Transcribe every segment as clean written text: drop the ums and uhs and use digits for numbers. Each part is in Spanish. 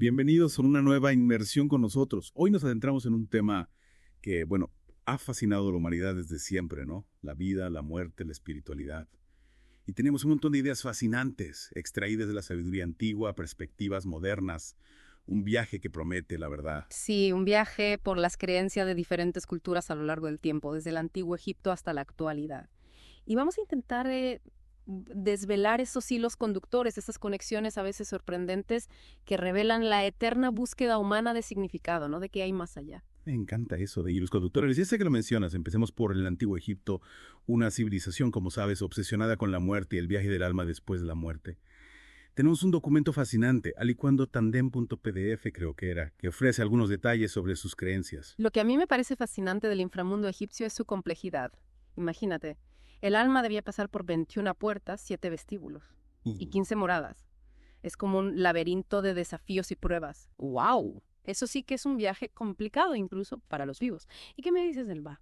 Bienvenidos a una nueva inmersión con nosotros. Hoy nos adentramos en un tema que, ha fascinado a la humanidad desde siempre, ¿no? La vida, la muerte, la espiritualidad. Y tenemos un montón de ideas fascinantes, extraídas de la sabiduría antigua, perspectivas modernas, un viaje que promete, la verdad. Sí, un viaje por las creencias de diferentes culturas a lo largo del tiempo, desde el antiguo Egipto hasta la actualidad. Y vamos a intentar desvelar esos hilos conductores, esas conexiones a veces sorprendentes que revelan la eterna búsqueda humana de significado, ¿no? De qué hay más allá. Me encanta eso de hilos conductores. Ya sé que lo mencionas, empecemos por el antiguo Egipto, una civilización, como sabes, obsesionada con la muerte y el viaje del alma después de la muerte. Tenemos un documento fascinante, alicuandotandem.pdf creo que era, que ofrece algunos detalles sobre sus creencias. Lo que a mí me parece fascinante del inframundo egipcio es su complejidad. Imagínate, el alma debía pasar por 21 puertas, 7 vestíbulos y 15 moradas. Es como un laberinto de desafíos y pruebas. ¡Wow! Eso sí que es un viaje complicado incluso para los vivos. ¿Y qué me dices del Ba?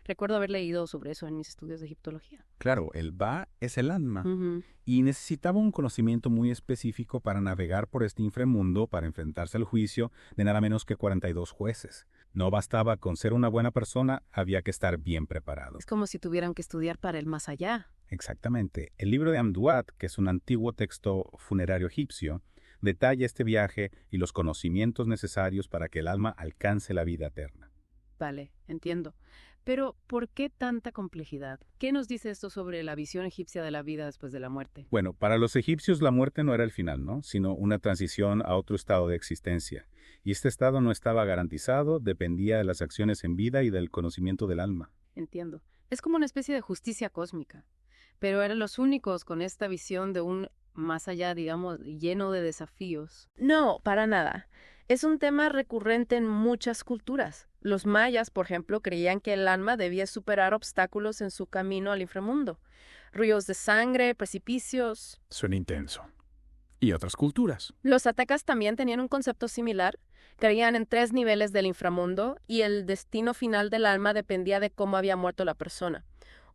Recuerdo haber leído sobre eso en mis estudios de egiptología. Claro, el Ba es el alma Ujú. y necesitaba un conocimiento muy específico para navegar por este inframundo para enfrentarse al juicio de nada menos que 42 jueces. No bastaba con ser una buena persona, había que estar bien preparado. Es como si tuvieran que estudiar para el más allá. Exactamente. El libro de Amduat, que es un antiguo texto funerario egipcio, detalla este viaje y los conocimientos necesarios para que el alma alcance la vida eterna. Vale, entiendo. Pero, ¿por qué tanta complejidad? ¿Qué nos dice esto sobre la visión egipcia de la vida después de la muerte? Bueno, para los egipcios la muerte no era el final, ¿no? Sino una transición a otro estado de existencia. Y este estado no estaba garantizado, dependía de las acciones en vida y del conocimiento del alma. Entiendo. Es como una especie de justicia cósmica. Pero eran los únicos con esta visión de un más allá, digamos, lleno de desafíos. No, para nada. Es un tema recurrente en muchas culturas. Los mayas, por ejemplo, creían que el alma debía superar obstáculos en su camino al inframundo. Ríos de sangre, precipicios. Suena intenso. ¿Y otras culturas? Los aztecas también tenían un concepto similar. Creían en 3 niveles del inframundo y el destino final del alma dependía de cómo había muerto la persona.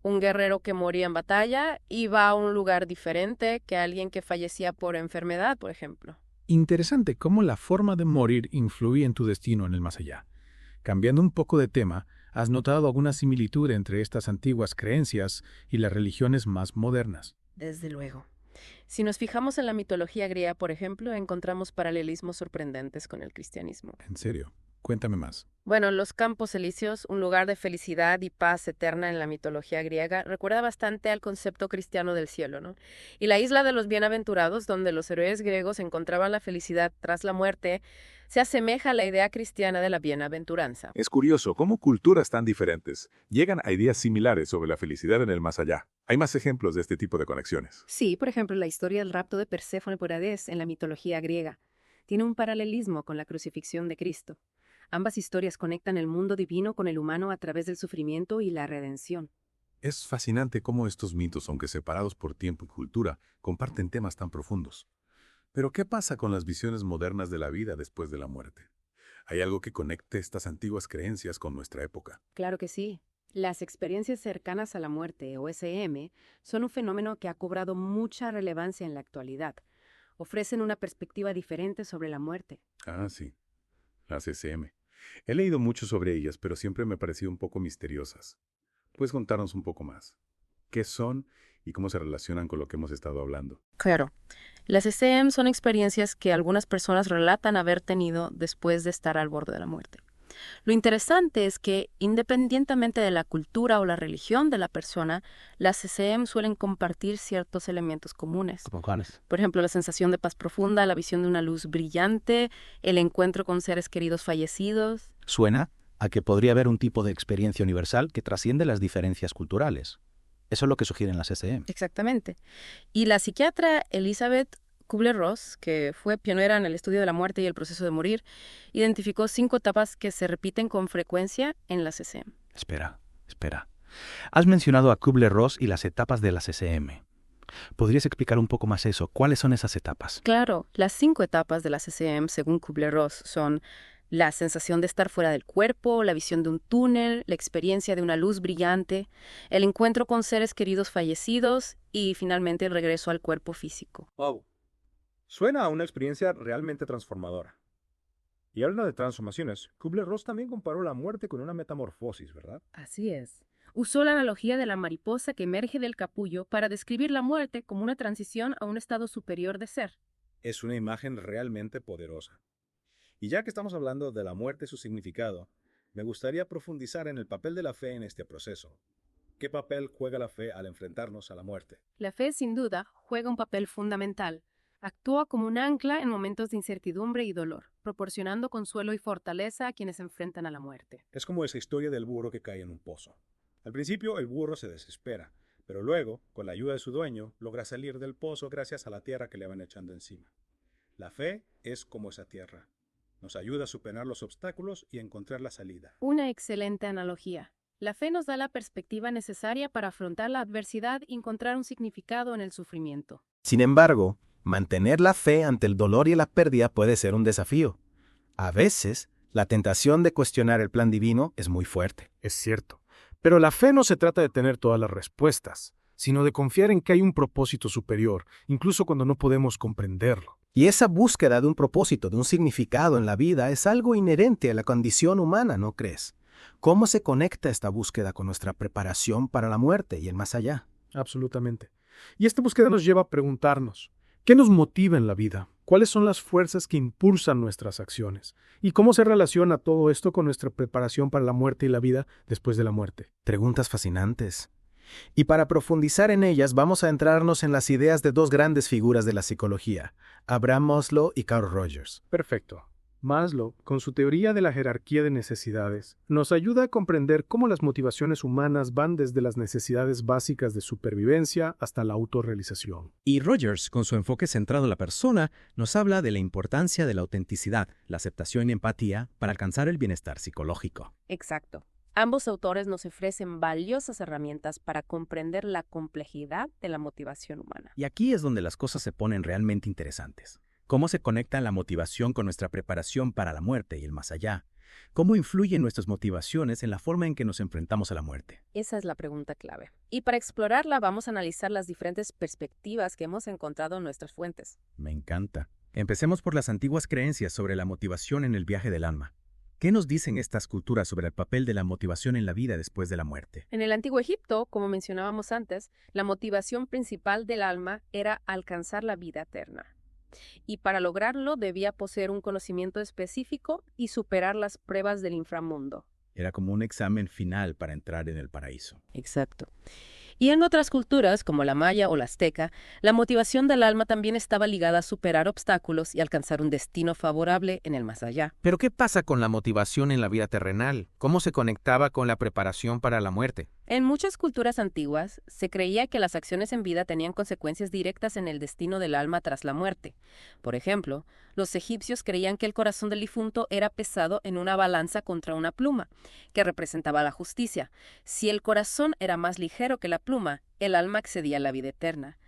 Un guerrero que moría en batalla iba a un lugar diferente que alguien que fallecía por enfermedad, por ejemplo. Interesante cómo la forma de morir influye en tu destino en el más allá. Cambiando un poco de tema, ¿has notado alguna similitud entre estas antiguas creencias y las religiones más modernas? Desde luego. Si nos fijamos en la mitología griega, por ejemplo, encontramos paralelismos sorprendentes con el cristianismo. En serio, cuéntame más. Bueno, los Campos Elíseos, un lugar de felicidad y paz eterna en la mitología griega, recuerda bastante al concepto cristiano del cielo, ¿no? Y la isla de los bienaventurados, donde los héroes griegos encontraban la felicidad tras la muerte, se asemeja a la idea cristiana de la bienaventuranza. Es curioso cómo culturas tan diferentes llegan a ideas similares sobre la felicidad en el más allá. Hay más ejemplos de este tipo de conexiones. Sí, por ejemplo, la historia del rapto de Perséfone por Hadés en la mitología griega tiene un paralelismo con la crucifixión de Cristo. Ambas historias conectan el mundo divino con el humano a través del sufrimiento y la redención. Es fascinante cómo estos mitos, aunque separados por tiempo y cultura, comparten temas tan profundos. Pero ¿qué pasa con las visiones modernas de la vida después de la muerte? ¿Hay algo que conecte estas antiguas creencias con nuestra época? Claro que sí. Las experiencias cercanas a la muerte, o SM, son un fenómeno que ha cobrado mucha relevancia en la actualidad. Ofrecen una perspectiva diferente sobre la muerte. Ah, sí. Las SM. He leído mucho sobre ellas, pero siempre me han parecido un poco misteriosas. ¿Puedes contarnos un poco más? ¿Qué son y cómo se relacionan con lo que hemos estado hablando? Claro. Las SM son experiencias que algunas personas relatan haber tenido después de estar al borde de la muerte. Lo interesante es que, independientemente de la cultura o la religión de la persona, las CCM suelen compartir ciertos elementos comunes. ¿Como cuáles? Por ejemplo, la sensación de paz profunda, la visión de una luz brillante, el encuentro con seres queridos fallecidos. Suena a que podría haber un tipo de experiencia universal que trasciende las diferencias culturales. Eso es lo que sugieren las SM. Exactamente. Y la psiquiatra Elizabeth Kubler-Ross, que fue pionera en el estudio de la muerte y el proceso de morir, identificó 5 etapas que se repiten con frecuencia en las SM. Espera. Has mencionado a Kubler-Ross y las etapas de las SM. ¿Podrías explicar un poco más eso? ¿Cuáles son esas etapas? Claro, las 5 etapas de las SM, según Kubler-Ross, son la sensación de estar fuera del cuerpo, la visión de un túnel, la experiencia de una luz brillante, el encuentro con seres queridos fallecidos y, finalmente, el regreso al cuerpo físico. Wow. Suena a una experiencia realmente transformadora. Y hablando de transformaciones, Kubler-Ross también comparó la muerte con una metamorfosis, ¿verdad? Así es. Usó la analogía de la mariposa que emerge del capullo para describir la muerte como una transición a un estado superior de ser. Es una imagen realmente poderosa. Y ya que estamos hablando de la muerte y su significado, me gustaría profundizar en el papel de la fe en este proceso. ¿Qué papel juega la fe al enfrentarnos a la muerte? La fe, sin duda, juega un papel fundamental. Actúa como un ancla en momentos de incertidumbre y dolor, proporcionando consuelo y fortaleza a quienes se enfrentan a la muerte. Es como esa historia del burro que cae en un pozo. Al principio el burro se desespera, pero luego, con la ayuda de su dueño, logra salir del pozo gracias a la tierra que le van echando encima. La fe es como esa tierra. Nos ayuda a superar los obstáculos y a encontrar la salida. Una excelente analogía. La fe nos da la perspectiva necesaria para afrontar la adversidad y encontrar un significado en el sufrimiento. Sin embargo, mantener la fe ante el dolor y la pérdida puede ser un desafío. A veces, la tentación de cuestionar el plan divino es muy fuerte. Es cierto. Pero la fe no se trata de tener todas las respuestas, sino de confiar en que hay un propósito superior, incluso cuando no podemos comprenderlo. Y esa búsqueda de un propósito, de un significado en la vida, es algo inherente a la condición humana, ¿no crees? ¿Cómo se conecta esta búsqueda con nuestra preparación para la muerte y el más allá? Absolutamente. Y esta búsqueda nos lleva a preguntarnos, ¿qué nos motiva en la vida? ¿Cuáles son las fuerzas que impulsan nuestras acciones? ¿Y cómo se relaciona todo esto con nuestra preparación para la muerte y la vida después de la muerte? Preguntas fascinantes. Y para profundizar en ellas vamos a entrarnos en las ideas de dos grandes figuras de la psicología, Abraham Maslow y Carl Rogers. Perfecto. Maslow, con su teoría de la jerarquía de necesidades, nos ayuda a comprender cómo las motivaciones humanas van desde las necesidades básicas de supervivencia hasta la autorrealización. Y Rogers, con su enfoque centrado en la persona, nos habla de la importancia de la autenticidad, la aceptación y empatía para alcanzar el bienestar psicológico. Exacto. Ambos autores nos ofrecen valiosas herramientas para comprender la complejidad de la motivación humana. Y aquí es donde las cosas se ponen realmente interesantes. ¿Cómo se conecta la motivación con nuestra preparación para la muerte y el más allá? ¿Cómo influyen nuestras motivaciones en la forma en que nos enfrentamos a la muerte? Esa es la pregunta clave. Y para explorarla vamos a analizar las diferentes perspectivas que hemos encontrado en nuestras fuentes. Me encanta. Empecemos por las antiguas creencias sobre la motivación en el viaje del alma. ¿Qué nos dicen estas culturas sobre el papel de la motivación en la vida después de la muerte? En el Antiguo Egipto, como mencionábamos antes, la motivación principal del alma era alcanzar la vida eterna. Y para lograrlo debía poseer un conocimiento específico y superar las pruebas del inframundo. Era como un examen final para entrar en el paraíso. Exacto. Y en otras culturas, como la maya o la azteca, la motivación del alma también estaba ligada a superar obstáculos y alcanzar un destino favorable en el más allá. Pero ¿qué pasa con la motivación en la vida terrenal? ¿Cómo se conectaba con la preparación para la muerte? En muchas culturas antiguas, se creía que las acciones en vida tenían consecuencias directas en el destino del alma tras la muerte. Por ejemplo, los egipcios creían que el corazón del difunto era pesado en una balanza contra una pluma, que representaba la justicia. Si el corazón era más ligero que la pluma, el alma accedía a la vida eterna.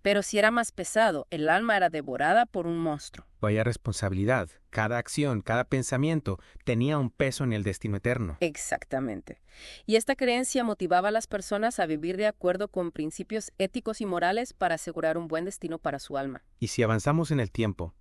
Pero si era más pesado, el alma era devorada por un monstruo. Vaya responsabilidad. Cada acción, cada pensamiento tenía un peso en el destino eterno. Exactamente. Y esta creencia motivaba a las personas a vivir de acuerdo con principios éticos y morales para asegurar un buen destino para su alma. Y si avanzamos en el tiempo,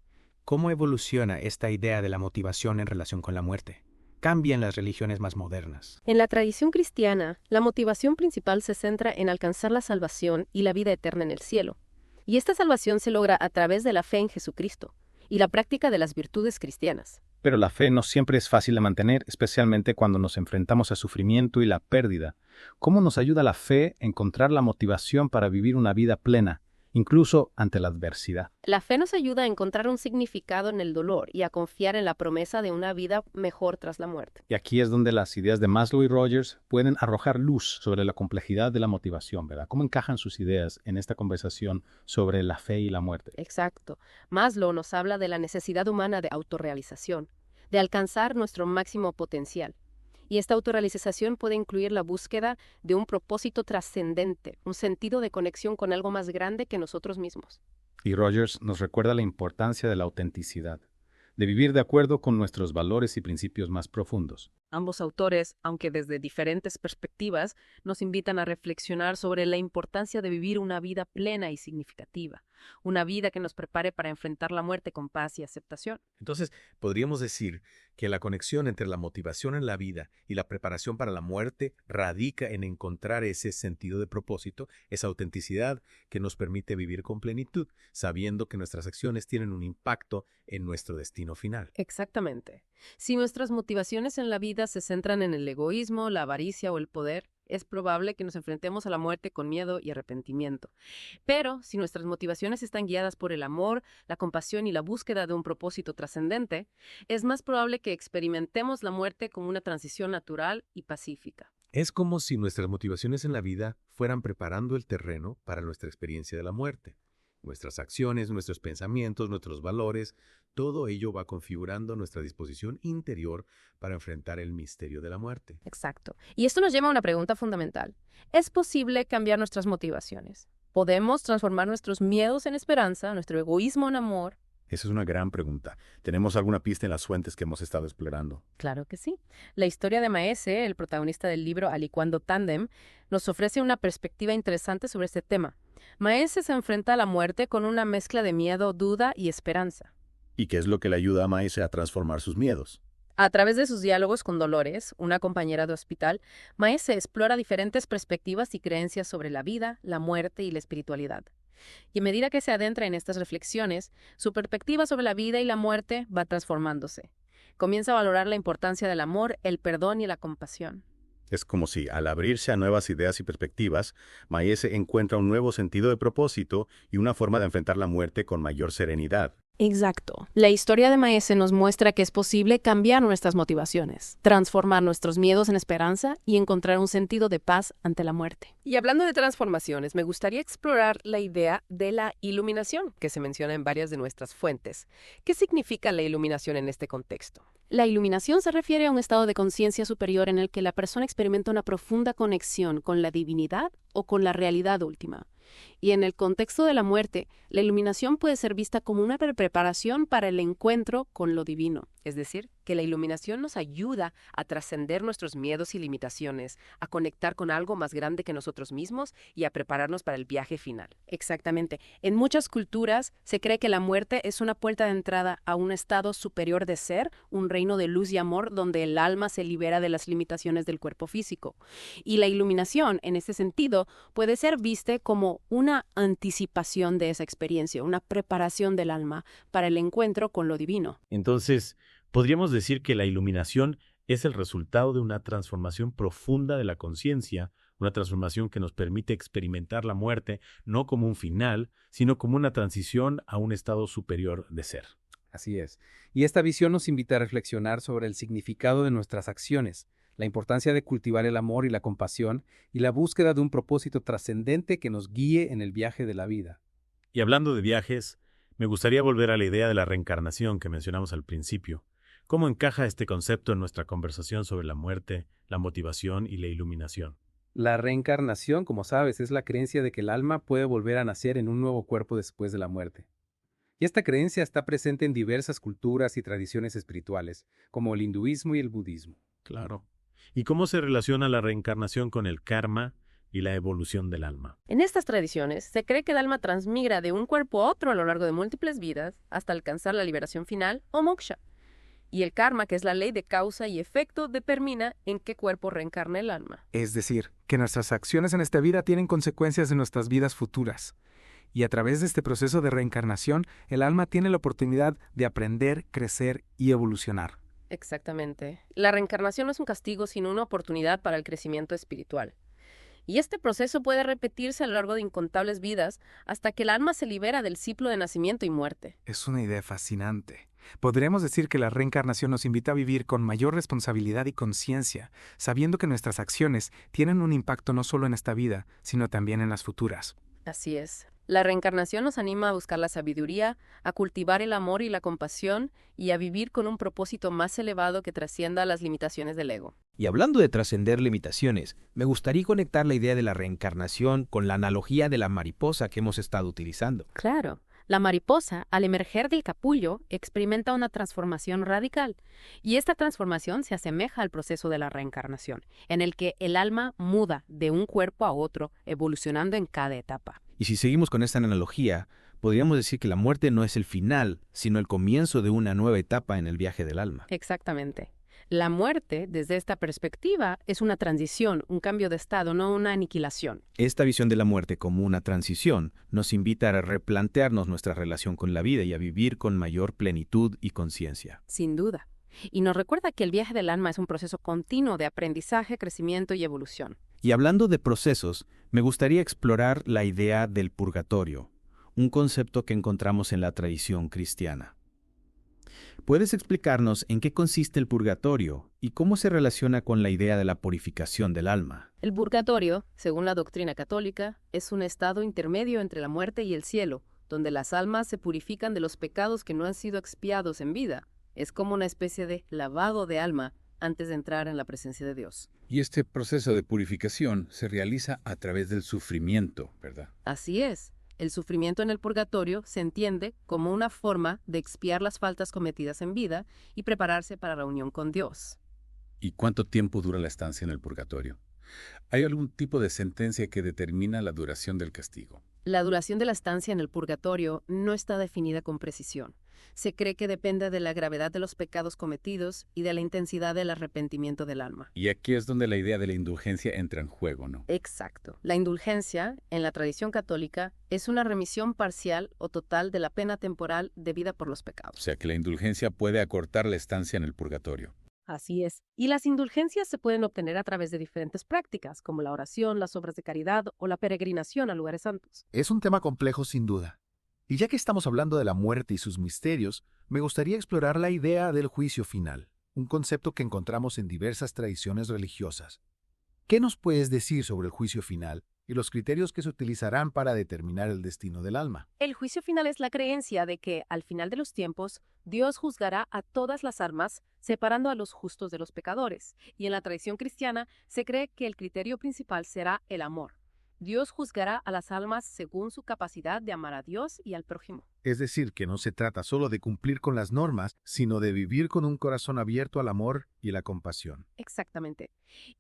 ¿cómo evoluciona esta idea de la motivación en relación con la muerte? Cambian las religiones más modernas. En la tradición cristiana, la motivación principal se centra en alcanzar la salvación y la vida eterna en el cielo. Y esta salvación se logra a través de la fe en Jesucristo y la práctica de las virtudes cristianas. Pero la fe no siempre es fácil de mantener, especialmente cuando nos enfrentamos a sufrimiento y la pérdida. ¿Cómo nos ayuda la fe a encontrar la motivación para vivir una vida plena, incluso ante la adversidad? La fe nos ayuda a encontrar un significado en el dolor y a confiar en la promesa de una vida mejor tras la muerte. Y aquí es donde las ideas de Maslow y Rogers pueden arrojar luz sobre la complejidad de la motivación, ¿verdad? ¿Cómo encajan sus ideas en esta conversación sobre la fe y la muerte? Exacto. Maslow nos habla de la necesidad humana de autorrealización, de alcanzar nuestro máximo potencial. Y esta autorrealización puede incluir la búsqueda de un propósito trascendente, un sentido de conexión con algo más grande que nosotros mismos. Y Rogers nos recuerda la importancia de la autenticidad, de vivir de acuerdo con nuestros valores y principios más profundos. Ambos autores, aunque desde diferentes perspectivas, nos invitan a reflexionar sobre la importancia de vivir una vida plena y significativa, una vida que nos prepare para enfrentar la muerte con paz y aceptación. Entonces, podríamos decir que la conexión entre la motivación en la vida y la preparación para la muerte radica en encontrar ese sentido de propósito, esa autenticidad que nos permite vivir con plenitud, sabiendo que nuestras acciones tienen un impacto en nuestro destino final. Exactamente. Si nuestras motivaciones en la vida se centran en el egoísmo, la avaricia o el poder, es probable que nos enfrentemos a la muerte con miedo y arrepentimiento. Pero si nuestras motivaciones están guiadas por el amor, la compasión y la búsqueda de un propósito trascendente, es más probable que experimentemos la muerte como una transición natural y pacífica. Es como si nuestras motivaciones en la vida fueran preparando el terreno para nuestra experiencia de la muerte. Nuestras acciones, nuestros pensamientos, nuestros valores, todo ello va configurando nuestra disposición interior para enfrentar el misterio de la muerte. Exacto. Y esto nos lleva a una pregunta fundamental. ¿Es posible cambiar nuestras motivaciones? ¿Podemos transformar nuestros miedos en esperanza, nuestro egoísmo en amor? Esa es una gran pregunta. ¿Tenemos alguna pista en las fuentes que hemos estado explorando? Claro que sí. La historia de Maese, el protagonista del libro Alicuando Tandem, nos ofrece una perspectiva interesante sobre este tema. Maese se enfrenta a la muerte con una mezcla de miedo, duda y esperanza. ¿Y qué es lo que le ayuda a Maese a transformar sus miedos? A través de sus diálogos con Dolores, una compañera de hospital, Maese explora diferentes perspectivas y creencias sobre la vida, la muerte y la espiritualidad. Y a medida que se adentra en estas reflexiones, su perspectiva sobre la vida y la muerte va transformándose. Comienza a valorar la importancia del amor, el perdón y la compasión. Es como si, al abrirse a nuevas ideas y perspectivas, Maese encuentra un nuevo sentido de propósito y una forma de enfrentar la muerte con mayor serenidad. Exacto. La historia de Maese nos muestra que es posible cambiar nuestras motivaciones, transformar nuestros miedos en esperanza y encontrar un sentido de paz ante la muerte. Y hablando de transformaciones, me gustaría explorar la idea de la iluminación, que se menciona en varias de nuestras fuentes. ¿Qué significa la iluminación en este contexto? La iluminación se refiere a un estado de conciencia superior en el que la persona experimenta una profunda conexión con la divinidad o con la realidad última. Y en el contexto de la muerte, la iluminación puede ser vista como una preparación para el encuentro con lo divino. Es decir, que la iluminación nos ayuda a trascender nuestros miedos y limitaciones, a conectar con algo más grande que nosotros mismos y a prepararnos para el viaje final. Exactamente. En muchas culturas se cree que la muerte es una puerta de entrada a un estado superior de ser, un reino de luz y amor donde el alma se libera de las limitaciones del cuerpo físico. Y la iluminación, en ese sentido, puede ser vista como una anticipación de esa experiencia, una preparación del alma para el encuentro con lo divino. Entonces, podríamos decir que la iluminación es el resultado de una transformación profunda de la conciencia, una transformación que nos permite experimentar la muerte no como un final, sino como una transición a un estado superior de ser. Así es. Y esta visión nos invita a reflexionar sobre el significado de nuestras acciones, la importancia de cultivar el amor y la compasión, y la búsqueda de un propósito trascendente que nos guíe en el viaje de la vida. Y hablando de viajes, me gustaría volver a la idea de la reencarnación que mencionamos al principio. ¿Cómo encaja este concepto en nuestra conversación sobre la muerte, la motivación y la iluminación? La reencarnación, como sabes, es la creencia de que el alma puede volver a nacer en un nuevo cuerpo después de la muerte. Y esta creencia está presente en diversas culturas y tradiciones espirituales, como el hinduismo y el budismo. Claro. ¿Y cómo se relaciona la reencarnación con el karma y la evolución del alma? En estas tradiciones, se cree que el alma transmigra de un cuerpo a otro a lo largo de múltiples vidas hasta alcanzar la liberación final o moksha. Y el karma, que es la ley de causa y efecto, determina en qué cuerpo reencarna el alma. Es decir, que nuestras acciones en esta vida tienen consecuencias en nuestras vidas futuras. Y a través de este proceso de reencarnación, el alma tiene la oportunidad de aprender, crecer y evolucionar. Exactamente. La reencarnación no es un castigo, sino una oportunidad para el crecimiento espiritual. Y este proceso puede repetirse a lo largo de incontables vidas hasta que el alma se libera del ciclo de nacimiento y muerte. Es una idea fascinante. Podríamos decir que la reencarnación nos invita a vivir con mayor responsabilidad y conciencia, sabiendo que nuestras acciones tienen un impacto no solo en esta vida, sino también en las futuras. Así es. La reencarnación nos anima a buscar la sabiduría, a cultivar el amor y la compasión y a vivir con un propósito más elevado que trascienda las limitaciones del ego. Y hablando de trascender limitaciones, me gustaría conectar la idea de la reencarnación con la analogía de la mariposa que hemos estado utilizando. Claro. La mariposa, al emerger del capullo, experimenta una transformación radical, y esta transformación se asemeja al proceso de la reencarnación, en el que el alma muda de un cuerpo a otro, evolucionando en cada etapa. Y si seguimos con esta analogía, podríamos decir que la muerte no es el final, sino el comienzo de una nueva etapa en el viaje del alma. Exactamente. La muerte, desde esta perspectiva, es una transición, un cambio de estado, no una aniquilación. Esta visión de la muerte como una transición nos invita a replantearnos nuestra relación con la vida y a vivir con mayor plenitud y conciencia. Sin duda. Y nos recuerda que el viaje del alma es un proceso continuo de aprendizaje, crecimiento y evolución. Y hablando de procesos, me gustaría explorar la idea del purgatorio, un concepto que encontramos en la tradición cristiana. ¿Puedes explicarnos en qué consiste el purgatorio y cómo se relaciona con la idea de la purificación del alma? El purgatorio, según la doctrina católica, es un estado intermedio entre la muerte y el cielo, donde las almas se purifican de los pecados que no han sido expiados en vida. Es como una especie de lavado de alma antes de entrar en la presencia de Dios. Y este proceso de purificación se realiza a través del sufrimiento, ¿verdad? Así es. El sufrimiento en el purgatorio se entiende como una forma de expiar las faltas cometidas en vida y prepararse para la unión con Dios. ¿Y cuánto tiempo dura la estancia en el purgatorio? ¿Hay algún tipo de sentencia que determina la duración del castigo? La duración de la estancia en el purgatorio no está definida con precisión. Se cree que depende de la gravedad de los pecados cometidos y de la intensidad del arrepentimiento del alma. Y aquí es donde la idea de la indulgencia entra en juego, ¿no? Exacto. La indulgencia, en la tradición católica, es una remisión parcial o total de la pena temporal debida por los O pecados. sea que la indulgencia puede acortar la estancia en el purgatorio. Así es. Y las indulgencias se pueden obtener a través de diferentes prácticas, como la oración, las obras de caridad o la peregrinación a lugares santos. Es un tema complejo sin duda. Y ya que estamos hablando de la muerte y sus misterios, me gustaría explorar la idea del juicio final, un concepto que encontramos en diversas tradiciones religiosas. ¿Qué nos puedes decir sobre el juicio final y los criterios que se utilizarán para determinar el destino del alma? El juicio final es la creencia de que, al final de los tiempos, Dios juzgará a todas las almas, separando a los justos de los pecadores. Y en la tradición cristiana se cree que el criterio principal será el amor. Dios juzgará a las almas según su capacidad de amar a Dios y al prójimo. Es decir, que no se trata solo de cumplir con las normas, sino de vivir con un corazón abierto al amor y la compasión. Exactamente.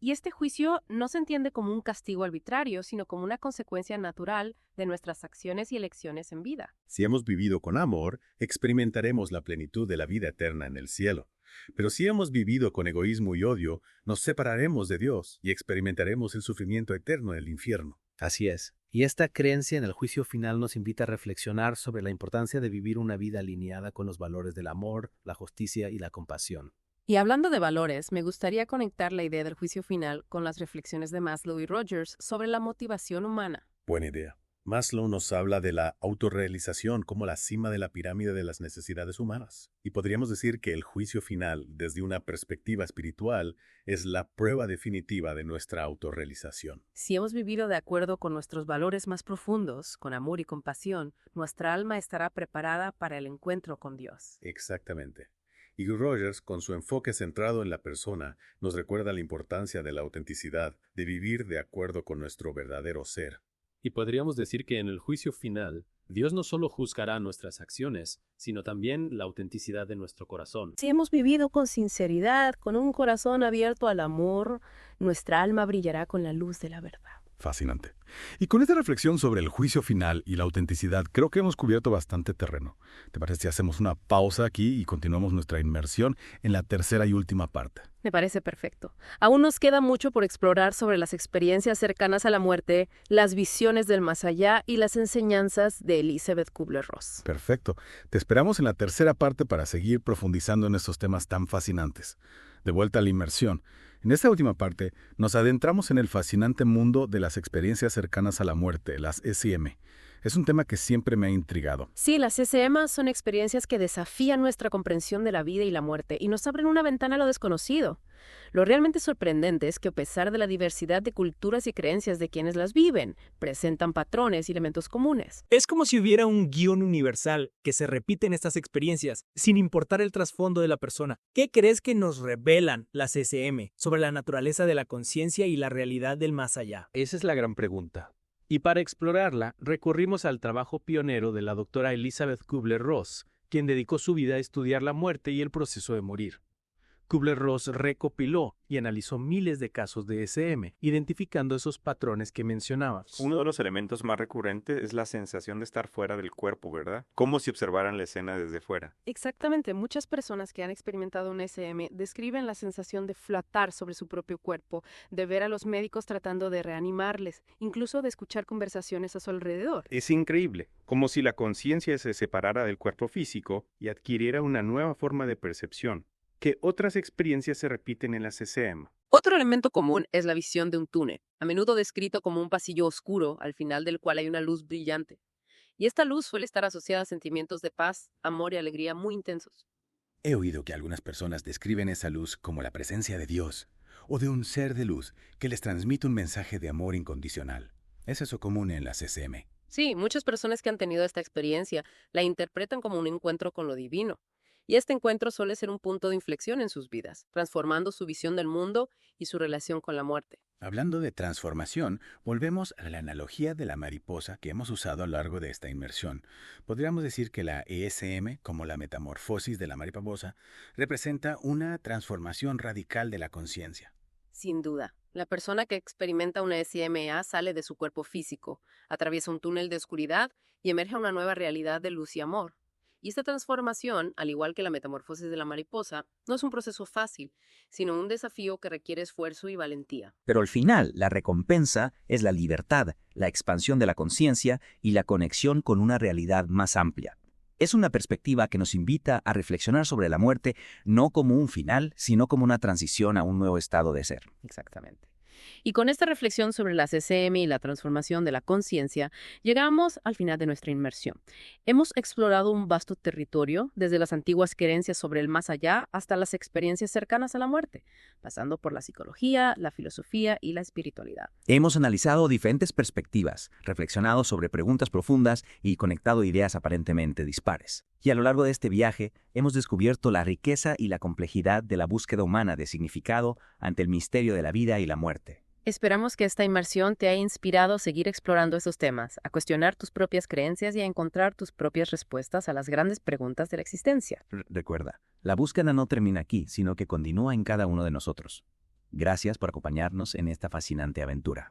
Y este juicio no se entiende como un castigo arbitrario, sino como una consecuencia natural de nuestras acciones y elecciones en vida. Si hemos vivido con amor, experimentaremos la plenitud de la vida eterna en el cielo. Pero si hemos vivido con egoísmo y odio, nos separaremos de Dios y experimentaremos el sufrimiento eterno en el infierno. Así es. Y esta creencia en el juicio final nos invita a reflexionar sobre la importancia de vivir una vida alineada con los valores del amor, la justicia y la compasión. Y hablando de valores, me gustaría conectar la idea del juicio final con las reflexiones de Maslow y Rogers sobre la motivación humana. Buena idea. Maslow nos habla de la autorrealización como la cima de la pirámide de las necesidades humanas. Y podríamos decir que el juicio final, desde una perspectiva espiritual, es la prueba definitiva de nuestra autorrealización. Si hemos vivido de acuerdo con nuestros valores más profundos, con amor y compasión, nuestra alma estará preparada para el encuentro con Dios. Exactamente. Y Rogers, con su enfoque centrado en la persona, nos recuerda la importancia de la autenticidad, de vivir de acuerdo con nuestro verdadero ser. Y podríamos decir que en el juicio final, Dios no solo juzgará nuestras acciones, sino también la autenticidad de nuestro corazón. Si hemos vivido con sinceridad, con un corazón abierto al amor, nuestra alma brillará con la luz de la verdad. Fascinante. Y con esta reflexión sobre el juicio final y la autenticidad, creo que hemos cubierto bastante terreno. ¿Te parece si hacemos una pausa aquí y continuamos nuestra inmersión en la tercera y última parte? Me parece perfecto. Aún nos queda mucho por explorar sobre las experiencias cercanas a la muerte, las visiones del más allá y las enseñanzas de Elizabeth Kubler-Ross. Perfecto. Te esperamos en la tercera parte para seguir profundizando en estos temas tan fascinantes. De vuelta a la inmersión. En esta última parte, nos adentramos en el fascinante mundo de las experiencias cercanas a la muerte, las SM. Es un tema que siempre me ha intrigado. Sí, las SM son experiencias que desafían nuestra comprensión de la vida y la muerte y nos abren una ventana a lo desconocido. Lo realmente sorprendente es que a pesar de la diversidad de culturas y creencias de quienes las viven, presentan patrones y elementos comunes. Es como si hubiera un guión universal que se repite en estas experiencias, sin importar el trasfondo de la persona. ¿Qué crees que nos revelan las SM sobre la naturaleza de la conciencia y la realidad del más allá? Esa es la gran pregunta. Y para explorarla, recurrimos al trabajo pionero de la doctora Elizabeth Kubler-Ross, quien dedicó su vida a estudiar la muerte y el proceso de morir. Kubler-Ross recopiló y analizó miles de casos de SM, identificando esos patrones que mencionabas. Uno de los elementos más recurrentes es la sensación de estar fuera del cuerpo, ¿verdad? Como si observaran la escena desde fuera. Exactamente, muchas personas que han experimentado un SM describen la sensación de flotar sobre su propio cuerpo, de ver a los médicos tratando de reanimarles, incluso de escuchar conversaciones a su alrededor. Es increíble, como si la conciencia se separara del cuerpo físico y adquiriera una nueva forma de percepción. ¿Qué otras experiencias se repiten en las SM? Otro elemento común es la visión de un túnel, a menudo descrito como un pasillo oscuro, al final del cual hay una luz brillante. Y esta luz suele estar asociada a sentimientos de paz, amor y alegría muy intensos. He oído que algunas personas describen esa luz como la presencia de Dios o de un ser de luz que les transmite un mensaje de amor incondicional. ¿Es eso común en las SM? Sí, muchas personas que han tenido esta experiencia la interpretan como un encuentro con lo divino. Y este encuentro suele ser un punto de inflexión en sus vidas, transformando su visión del mundo y su relación con la muerte. Hablando de transformación, volvemos a la analogía de la mariposa que hemos usado a lo largo de esta inmersión. Podríamos decir que la ESM, como la metamorfosis de la mariposa, representa una transformación radical de la conciencia. Sin duda, la persona que experimenta una SMA sale de su cuerpo físico, atraviesa un túnel de oscuridad y emerge a una nueva realidad de luz y amor. Y esta transformación, al igual que la metamorfosis de la mariposa, no es un proceso fácil, sino un desafío que requiere esfuerzo y valentía. Pero al final, la recompensa es la libertad, la expansión de la conciencia y la conexión con una realidad más amplia. Es una perspectiva que nos invita a reflexionar sobre la muerte no como un final, sino como una transición a un nuevo estado de ser. Exactamente. Y con esta reflexión sobre las SM y la transformación de la conciencia, llegamos al final de nuestra inmersión. Hemos explorado un vasto territorio, desde las antiguas creencias sobre el más allá hasta las experiencias cercanas a la muerte, pasando por la psicología, la filosofía y la espiritualidad. Hemos analizado diferentes perspectivas, reflexionado sobre preguntas profundas y conectado ideas aparentemente dispares. Y a lo largo de este viaje, hemos descubierto la riqueza y la complejidad de la búsqueda humana de significado ante el misterio de la vida y la muerte. Esperamos que esta inmersión te haya inspirado a seguir explorando estos temas, a cuestionar tus propias creencias y a encontrar tus propias respuestas a las grandes preguntas de la existencia. Recuerda, la búsqueda no termina aquí, sino que continúa en cada uno de nosotros. Gracias por acompañarnos en esta fascinante aventura.